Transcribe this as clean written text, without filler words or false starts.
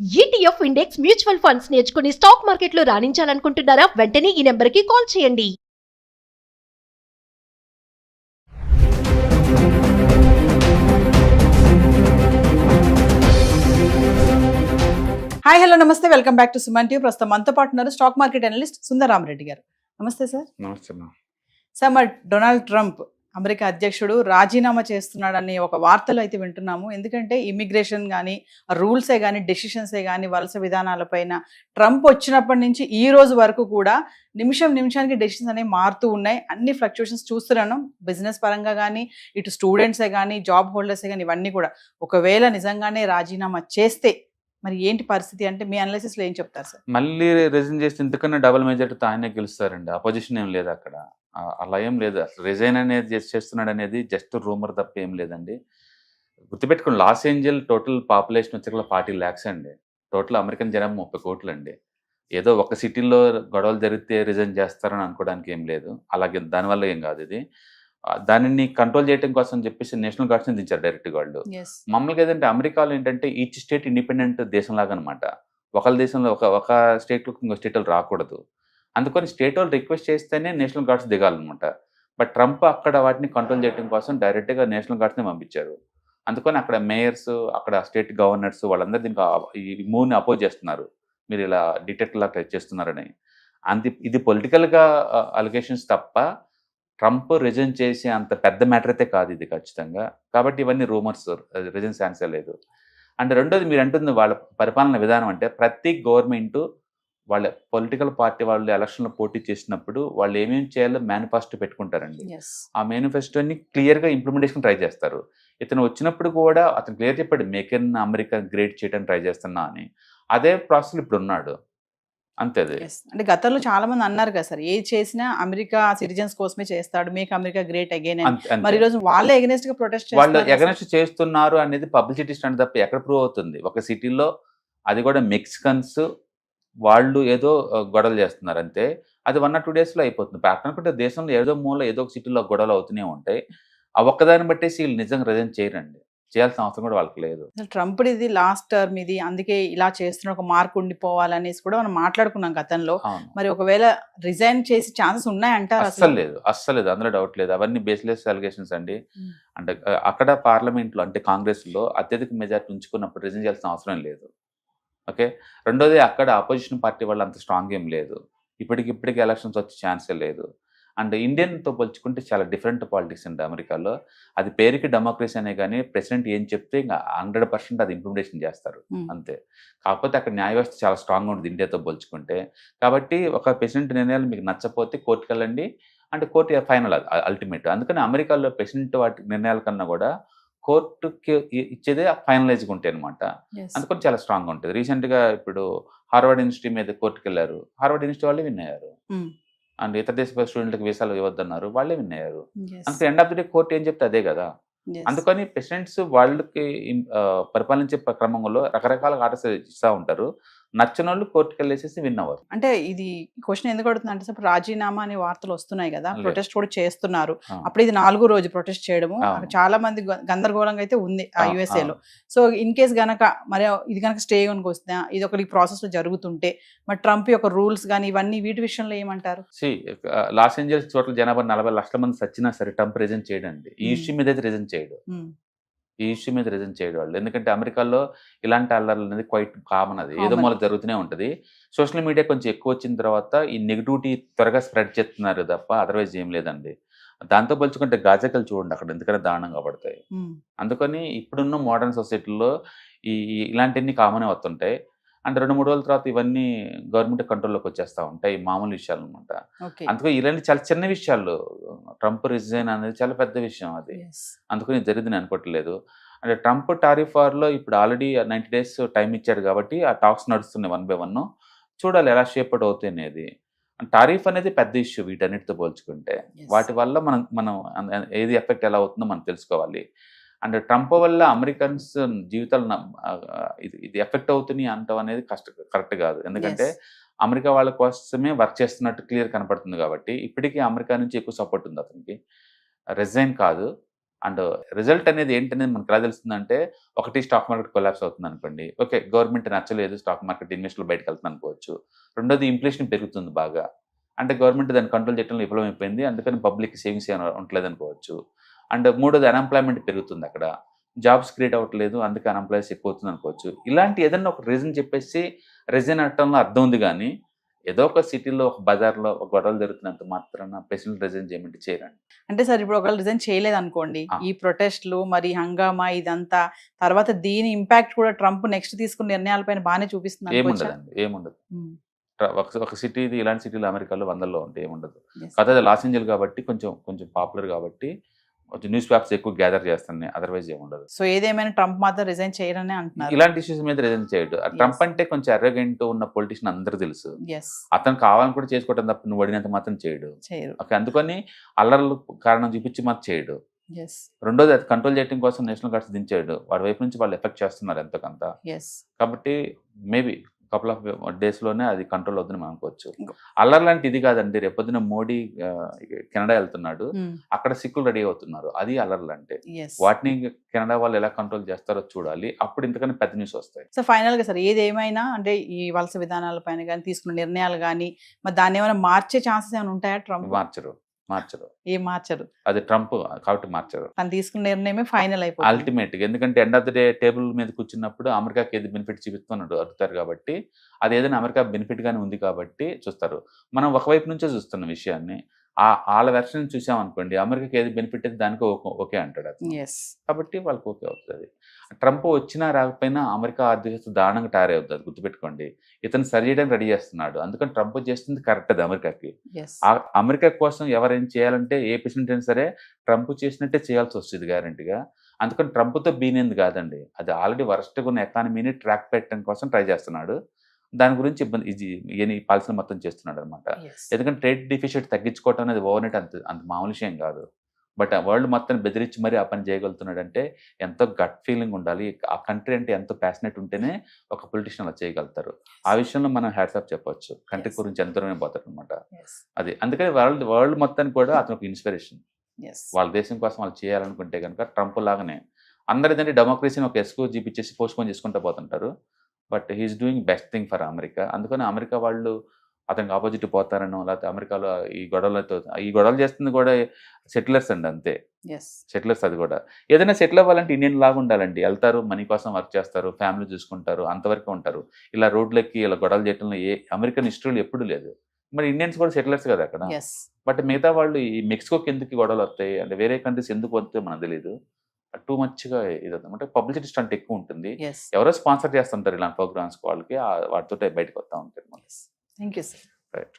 ETF index mutual funds నేర్చుకుని stock మార్కెట్లో రాణించాలనుకుంటున్నారా? వెంటనే ఈ నెంబర్కి కాల్ చేయండి. హాయ్ హలో నమస్తే, welcome back to Suman TV. ప్రస్తుతం మనతో పాటు ఉన్నారు స్టాక్ మార్కెట్ అనలిస్ట్ సుందరరామరెడ్డి గారు. నమస్తే సార్. నమస్తే. సార్, మరి డొనాల్డ్ ట్రంప్ అమెరికా అధ్యక్షుడు రాజీనామా చేస్తున్నాడని ఒక వార్తలు అయితే వింటున్నాము. ఎందుకంటే ఇమిగ్రేషన్ కానీ, రూల్సే కానీ, డెసిషన్సే కానీ, వలస విధానాలపైన ట్రంప్ వచ్చినప్పటి నుంచి ఈ రోజు వరకు కూడా నిమిషానికి డెసిషన్స్ అనేవి మారుతూ ఉన్నాయి. అన్ని ఫ్లక్చుయేషన్స్ చూస్తున్నాను. బిజినెస్ పరంగా కానీ, ఇటు స్టూడెంట్సే కానీ, జాబ్ హోల్డర్సే కానీ, ఇవన్నీ కూడా. ఒకవేళ నిజంగానే రాజీనామా చేస్తే మరి ఏంటి పరిస్థితి అంటే మీ అనాలిసిస్లో ఏం చెప్తారు సార్? మళ్ళీ రిజైన్ చేస్తే ఇంతకన్నా డబుల్ మెజార్టీతో ఆయనే గెలుస్తారండి. అపోజిషన్ ఏం లేదు అక్కడ. అలా ఏం లేదు. అసలు రిజైన్ అనేది చేస్తున్నాడు అనేది జస్ట్ రూమర్ తప్ప ఏం లేదండి. గుర్తుపెట్టుకోండి, లాస్ ఏంజల్ టోటల్ పాపులేషన్ వచ్చి 40 lakhs అండి. టోటల్ అమెరికన్ జనాభా 30 కోట్లు అండి. ఏదో ఒక సిటీలో గొడవలు జరిగితే రిజైన్ చేస్తారని అనుకోవడానికి ఏం లేదు. అలాగే దానివల్ల ఏం కాదు ఇది. దానిని కంట్రోల్ చేయడం కోసం చెప్పేసి నేషనల్ గార్డ్స్ని దించారు డైరెక్ట్గా వాళ్ళు. మామూలుగా ఏదంటే అమెరికాలో ఏంటంటే ఈచ్ స్టేట్ ఇండిపెండెంట్ దేశంలాగా అనమాట. ఒకళ్ళ దేశంలో ఒక స్టేట్లో ఇంకో స్టేట్ వాళ్ళు రాకూడదు. అందుకని స్టేట్ వాళ్ళు రిక్వెస్ట్ చేస్తేనే నేషనల్ గార్డ్స్ దిగాలన్నమాట. బట్ ట్రంప్ అక్కడ వాటిని కంట్రోల్ చేయడం కోసం డైరెక్ట్గా నేషనల్ గార్డ్స్ని పంపించారు. అందుకని అక్కడ మేయర్స్, అక్కడ స్టేట్ గవర్నర్స్ వాళ్ళందరూ దీనికి ఈ మూవ్ని అపోజ్ చేస్తున్నారు. మీరు ఇలా డిటెక్టర్లా ట్రై చేస్తున్నారని. ఇది పొలిటికల్గా అలిగేషన్స్ తప్ప ట్రంప్ రిజైన్ చేసి అంత పెద్ద మ్యాటర్ అయితే కాదు ఇది ఖచ్చితంగా. కాబట్టి ఇవన్నీ రూమర్స్, రిజైన్ ఛాన్సే లేదు. అండ్ రెండోది మీరు అంటుంది వాళ్ళ పరిపాలన విధానం అంటే ప్రతి గవర్నమెంట్ వాళ్ళ పొలిటికల్ పార్టీ వాళ్ళు ఎలక్షన్లో పోటీ చేసినప్పుడు వాళ్ళు ఏమేమి చేయాలో మేనిఫెస్టో పెట్టుకుంటారండి. ఆ మేనిఫెస్టోని క్లియర్గా ఇంప్లిమెంటేషన్ ట్రై చేస్తారు. ఇతను వచ్చినప్పుడు కూడా అతను క్లియర్ చెప్పాడు, మేక్ ఇన్ అమెరికా గ్రేట్ చేయడానికి ట్రై చేస్తున్నా అని. అదే ప్రాసెస్ ఇప్పుడు ఉన్నాడు. అంతే. అంటే గతంలో చాలా మంది అన్నారు కదా సార్, ఏది చేసినా అమెరికా సిటిజన్స్ కోసమే చేస్తాడు, మేక్ అమెరికా గ్రేట్ అగైన్ అని. మరి ఈ రోజు వాళ్ళే ఎగనెస్ట్ గా ప్రొటెస్ట్ వాళ్ళు ఎగనెస్ట్ చేస్తున్నారు అనేది పబ్లిసిటీ స్టంట్ తప్ప ఎక్కడ ప్రూవ్ అవుతుంది? ఒక సిటీలో, అది కూడా మెక్సికన్స్ వాళ్ళు ఏదో గొడవలు చేస్తున్నారు అంతే. అది 1 or 2 daysలో అయిపోతుంది. అనుకుంటే దేశంలో ఏదో మూల ఏదో ఒక సిటీలో గొడవలు అవుతూనే ఉంటాయి. ఆ ఒక్కదాన్ని బట్టేసి వీళ్ళు నిజంగా రిజైన్ చేయరండి. చేయాల్సిన అవసరం కూడా వాళ్ళకి లేదు. ట్రంప్ ఇది లాస్ట్ టర్మ్, ఇది అందుకే ఇలా చేస్తున్న ఒక మార్క్ ఉండిపోవాలనేసి కూడా మనం మాట్లాడుకున్నాం గతంలో. మరి ఒకవేళ రిజైన్ చేసి ఛాన్సెస్ ఉన్నాయంటారు? అస్సలు లేదు, అందులో డౌట్ లేదు. అవన్నీ బేస్లెస్ అలిగేషన్స్ అండి. అంటే అక్కడ పార్లమెంట్లో అంటే కాంగ్రెస్లో అత్యధిక మెజార్టీ ఉంచుకున్నప్పుడు రిజైన్ చేయాల్సిన అవసరం లేదు. ఓకే. రెండోది, అక్కడ అపోజిషన్ పార్టీ వాళ్ళు అంత స్ట్రాంగ్ ఏం లేదు. ఇప్పటికి ఎలక్షన్స్ వచ్చే ఛాన్సే లేదు. అండ్ ఇండియన్తో పోల్చుకుంటే చాలా డిఫరెంట్ పాలిటిక్స్ అండి అమెరికాలో. అది పేరుకి డెమోక్రసీ అనే కానీ ప్రెసిడెంట్ ఏం చెప్తే ఇంకా 100% అది ఇంప్లిమెంటేషన్ చేస్తారు అంతే. కాకపోతే అక్కడ న్యాయ వ్యవస్థ చాలా స్ట్రాంగ్గా ఉంటుంది ఇండియాతో పోల్చుకుంటే. కాబట్టి ఒక ప్రెసిడెంట్ నిర్ణయాలు మీకు నచ్చపోతే కోర్టుకు వెళ్ళండి, అంటే కోర్టు ఫైనల్ అల్టిమేట్. అందుకని అమెరికాలో ప్రెసిడెంట్ వాటి నిర్ణయాల కన్నా కూడా కోర్టుకి ఇచ్చేదే ఫైనలైజ్గా ఉంటాయి అనమాట. అందుకని చాలా స్ట్రాంగ్గా ఉంటుంది. రీసెంట్గా ఇప్పుడు హార్వర్డ్ యూనివర్సిటీ మీద కోర్టుకు వెళ్ళారు, హార్వర్డ్ యూనివర్సిటీ వాళ్ళే విన్ అయ్యారు. అండ్ ఇతర దేశ స్టూడెంట్లకు వీసాలు ఇవ్వద్దన్నారు, వాళ్ళే విన్ అయ్యారు. అందుకే end of the day court ఏం చెప్తే అదే కదా. అందుకని ప్రెసిడెంట్స్ వాళ్ళకి పరిపాలించే క్రమంలో రకరకాల ఆర్డర్స్ ఇస్తూ ఉంటారు. నచ్చిన వాళ్ళు కోర్టుకు వెళ్ళేసి విన్ అవ్వరు. అంటే ఇది క్వశ్చన్ ఎందుకు అడుగుతుంది అంటే సార్, రాజీనామా అనే వార్తలు వస్తున్నాయి కదా, ప్రొటెస్ట్ కూడా చేస్తున్నారు. అప్పుడు ఇది 4వ రోజు ప్రొటెస్ట్ చేయడము చాలా మంది గందరగోళంగా అయితే ఉంది ఆ యుఎస్ఏలో. సో ఇన్ కేస్ గనక మరి ఇది కనుక స్టే కనుక వస్తుందా, ఇది ఒక ప్రాసెస్ లో జరుగుతుంటే మరి ట్రంప్ యొక్క రూల్స్ కానీ ఇవన్నీ వీటి విషయంలో ఏమంటారు? లాస్ ఏంజల్స్ చోట్ల జనాభా 40 లక్షల మంది సచ్చినా సరే ట్రంప్ రిజైన్ చేయడండి. ఈ ఇష్యూ మీద అయితే రిజైన్ చేయడు. వాళ్ళు ఎందుకంటే అమెరికాలో ఇలాంటి అల్లర్లు అనేది క్వైట్ కామన్. అది ఏదో మూల జరుగుతూనే ఉంటుంది. సోషల్ మీడియా కొంచెం ఎక్కువ వచ్చిన తర్వాత ఈ నెగిటివిటీ త్వరగా స్ప్రెడ్ చేస్తున్నారు తప్ప అదర్వైజ్ ఏం లేదండి. దాంతో పోల్చుకుంటే గాజాకలు చూడండి అక్కడ ఎందుకనే దారుణంగా పడతాయి. అందుకని ఇప్పుడున్న మోడర్న్ సొసైటీలో ఇలాంటివన్నీ కామనే వస్తుంటాయి. అంటే 2-3 రోజుల తర్వాత ఇవన్నీ గవర్నమెంట్ కంట్రోల్లోకి వచ్చేస్తూ ఉంటాయి, మామూలు విషయాలు అనమాట. అందుకని ఇలాంటి చాలా చిన్న విషయాలు, ట్రంప్ రిజైన్ అనేది చాలా పెద్ద విషయం అది. అందుకని జరిగింది అనుకోవట్లేదు. అంటే ట్రంప్ టారిఫ్ వార్లో ఇప్పుడు ఆల్రెడీ 90 days టైం ఇచ్చారు కాబట్టి ఆ టాక్స్ నడుస్తున్నాయి 1 by 1. చూడాలి ఎలా షేప్ అవుతాయి అనేది. టారిఫ్ అనేది పెద్ద ఇష్యూ వీటన్నిటితో పోల్చుకుంటే. వాటి వల్ల మనం ఏది ఎఫెక్ట్ ఎలా అవుతుందో మనం తెలుసుకోవాలి. అండ్ ట్రంప్ వల్ల అమెరికన్స్ జీవితాలు ఇది ఎఫెక్ట్ అవుతున్నాయి అంటాం అనేది కరెక్ట్ కాదు. ఎందుకంటే అమెరికా వాళ్ళ కోసమే వర్క్ చేస్తున్నట్టు క్లియర్ కనపడుతుంది కాబట్టి ఇప్పటికీ అమెరికా నుంచి ఎక్కువ సపోర్ట్ ఉంది అతనికి. రిజైన్ కాదు, అండ్ రిజల్ట్ అనేది ఏంటనేది మనకు ఎలా తెలుస్తుందంటే, ఒకటి స్టాక్ మార్కెట్ కొలాప్స్ అవుతుంది అనుకోండి. ఓకే. గవర్నమెంట్ నచ్చలేదు, స్టాక్ మార్కెట్ ఇన్వెస్టర్లు బయటకు వెళ్తుంది అనుకోవచ్చు. రెండోది ఇన్ఫ్లేషన్ పెరుగుతుంది బాగా. అంటే గవర్నమెంట్ దాన్ని కంట్రోల్ చేయడంలో విఫలమైపోయింది. అందుకని పబ్లిక్ సేవింగ్స్ ఉండలేదు అనుకోవచ్చు. అండ్ మూడోది అన్‌ఎంప్లాయ్‌మెంట్ పెరుగుతుంది అక్కడ. జాబ్స్ క్రియేట్ అవ్వట్లేదు. అందుకే అన్‌ఎంప్లాయ్‌స్ ఎక్కువ అవుతుంది అనుకోవచ్చు. ఇలాంటి ఏదన్నా ఒక రీజన్ చెప్పేసి రిజైన్ అనటంలో అర్థం ఉంది గానీ, ఏదో ఒక సిటీలో, ఒక బజార్‌లో ఒక గొడవలు జరుగుతున్నంత మాత్రాన ప్రెసిడెంట్ రిజైన్ చేయమంటే చేయరండి. అంటే సార్ ఇప్పుడు ఒకవేళ రిజైన్ చేయలేదనుకోండి, ఆ! ఈ ప్రొటెస్ట్‌లు మరి హంగామా ఇదంతా తర్వాత దీని ఇంపాక్ట్ కూడా ట్రంప్ నెక్స్ట్ తీసుకున్న నిర్ణయాలపైన బానే చూపిస్తుంది అనుకోవచ్చా? ఏముండదండి. ఏముండదు. హ్మ్. ఒక సిటీది ఇలాంటి సిటీలు అమెరికాలో వందల్లో ఉంటాయి. ఏముండదు. యెస్. కాకపోతే అది లాస్ ఏంజెల్ కాబట్టి కొంచెం పాపులర్ కాబట్టి కొంచెం న్యూస్ పేపర్స్ ఎక్కువ గ్యాదర్ చేస్తున్నాయి. అదర్‌వైజ్ ఏముండదు. సో ఏదేమైనా ట్రంప్ మాత్రం రిజైన్ చేయరనే అంటున్నారు. ఇలాంటి ఇష్యూస్ మీద రిజైన్ చేయడు. Trump Yes. అంటే కొంచెం అరోగెంట్ ఉన్న పొలిటీషియన్ అందరూ తెలుసు. యెస్. అతను కావాలని కూడా చేసుకోవడం తప్ప నువ్వు అడిగినంత మాత్రం చేయడు. చేయరు. ఓకే. అందుకని అల్లర్లు కారణం చూపించి మాత్రం చేయడు. యెస్. రెండోది అది కంట్రోల్ చేయడం కోసం నేషనల్ గార్డ్స్ దించాడు. వాడి వైపు నుంచి వాళ్ళు ఎఫెక్ట్ చేస్తున్నారు ఎంతో కొంత. యెస్. కాబట్టి మేబీ కపుల్ ఆఫ్ డేస్‌లోనే అది కంట్రోల్ అవుద్దని మనం అనుకోవచ్చు. ఇంకో అల్లర్లు అంటే ఇది కాదండి. రేపొద్దున మోడీ కెనడా వెళ్తున్నాడు. హ్మ్. అక్కడ సిక్కులు రెడీ అవుతున్నారు. అది అల్లర్లు అంటే. యెస్. వాటిని కెనడా వాళ్ళు ఎలా కంట్రోల్ చేస్తారో చూడాలి. అప్పుడు ఇంతకన్నా పెద్ద న్యూస్ వస్తాయి. సో ఫైనల్‌గా సార్ ఏదేమైనా అంటే ఈ వలస విధానాల పైన గాని, తీసుకున్న నిర్ణయాలు గాని, మరి దాన్నేమైనా మార్చే ఛాన్సెస్ ఏమైనా ఉంటాయా ట్రంప్? మార్చరు. ఏం మార్చరు. అది ట్రంప్ కాబట్టి మార్చరు. తను తీసుకున్న నిర్ణయమే ఫైనల్ అయిపోతుంది. అల్టిమేట్‌గా ఎందుకంటే end of the day table మీద కూర్చున్నప్పుడు అమెరికాకి ఏది బెనిఫిట్ చూపిస్తున్నాడు అడుగుతారు కాబట్టి, అది ఏదైనా అమెరికా బెనిఫిట్‌గానే ఉంది కాబట్టి చూస్తారు. మనం ఒకవైపు నుంచే చూస్తున్న విషయాన్ని. ఆళ్ళ వెర్షన్ చూసామనుకోండి, అమెరికాకి ఏది బెనిఫిట్ అయితే దానికి ఓకే అంటాడు అతను. యెస్. కాబట్టి వాళ్ళకి ఓకే అవుతది. ట్రంప్ వచ్చినా రాకపోయినా అమెరికా ఆర్థిక వ్యవస్థ దారుణంగా తయారవుతది గుర్తుపెట్టుకోండి. ఇతను సరి చేయడానికి రెడీ చేస్తున్నాడు. అందుకని ట్రంప్ చేస్తుంది కరెక్ట్ అది అమెరికాకి. యెస్. అమెరికా కోసం ఎవరేం చేయాలంటే ఏ ప్రెసిడెంట్ అయినా సరే ట్రంప్ చేసినట్టే చేయాల్సొస్తది గ్యారంటీగా. అందుకని ట్రంప్‌తో బీనింది కాదండి. అది ఆల్రెడీ వరస్ట్‌గా ఉన్న ఎకానమీని ట్రాక్ పెట్టడం కోసం ట్రై చేస్తున్నాడు. దాని గురించి ఈ పాలసీలు మొత్తం చేస్తున్నాడనమాట. యెస్. ఎందుకంటే ట్రేడ్ డెఫిసిట్ తగ్గించుకోవటం అనేది ఓవర్‌నైట్ అంత మామూలు విషయం కాదు. బట్ ఆ వరల్డ్ మొత్తాన్ని బెదిరించి మరీ ఆ పని చేయగలుగుతున్నాడంటే ఎంతో గట్ ఫీలింగ్ ఉండాలి. ఆ కంట్రీ అంటే ఎంతో ప్యాషనేట్ ఉంటేనే ఒక పొలిటీషియన్ అలా చేయగలుగుతారు. ఆ విషయంలో మనం హ్యాట్స్ ఆఫ్ చెప్పొచ్చు. Country Yes. గురించి ఎంత దూరమే పోతాడనమాట. యెస్. అది. అందుకని వరల్డ్ మొత్తానికి కూడా అతను ఒక ఇన్స్పిరేషన్. యెస్. వాళ్ళ దేశం కోసం వాళ్ళు చేయాలనుకుంటే గనుక ట్రంప్ లాగానే. అందరూ ఏంటంటే డెమోక్రసీని ఒక ఎస్క్యూజ్ చూపించేసి పోస్ట్‌పోన్ చేసుకుంటూ పోతుంటారు. But he is doing best thing for America. అందుకని అమెరికా వాళ్ళు అతనికి అపోజిట్ పోతారనో లేకపోతే అమెరికాలో ఈ గొడవలు చేస్తుంది కూడా సెటిలర్స్ అండి అంతే. యెస్. సెటిలర్స్ అది కూడా. ఏదైనా సెటిల్ అవ్వాలంటే ఇండియన్ లాగా ఉండాలండి. ఎళ్తారు, మనీ కోసం వర్క్ చేస్తారు, ఫ్యామిలీ చూసుకుంటారు, అంతవరకే ఉంటారు. ఇలా రోడ్లెక్కి ఇలా గొడవలు చేయటంలో అమెరికన్ హిస్టరీలో ఎప్పుడూ లేదు. మరి ఇండియన్స్ కూడా సెటిలర్స్ కదా అక్కడ. యెస్. బట్ మిగతా వాళ్ళు ఈ మెక్సికోకి ఎందుకు ఈ గొడవలు వస్తాయి అంటే వేరే కంట్రీస్ ఎందుకు వస్తాయో మనకు తెలీదు. టూ మచ్‌గా ఇదన్నమాట. పబ్లిసిటీ స్టంట్ ఎక్కువ ఉంటుంది. యెస్. ఎవరో స్పాన్సర్ చేస్తుంటారు ఇలాంటి ప్రోగ్రామ్స్‌కి వాళ్ళకి వాటితోటే బయటకు వస్తా ఉంటారు. Thank you sir. రైట్.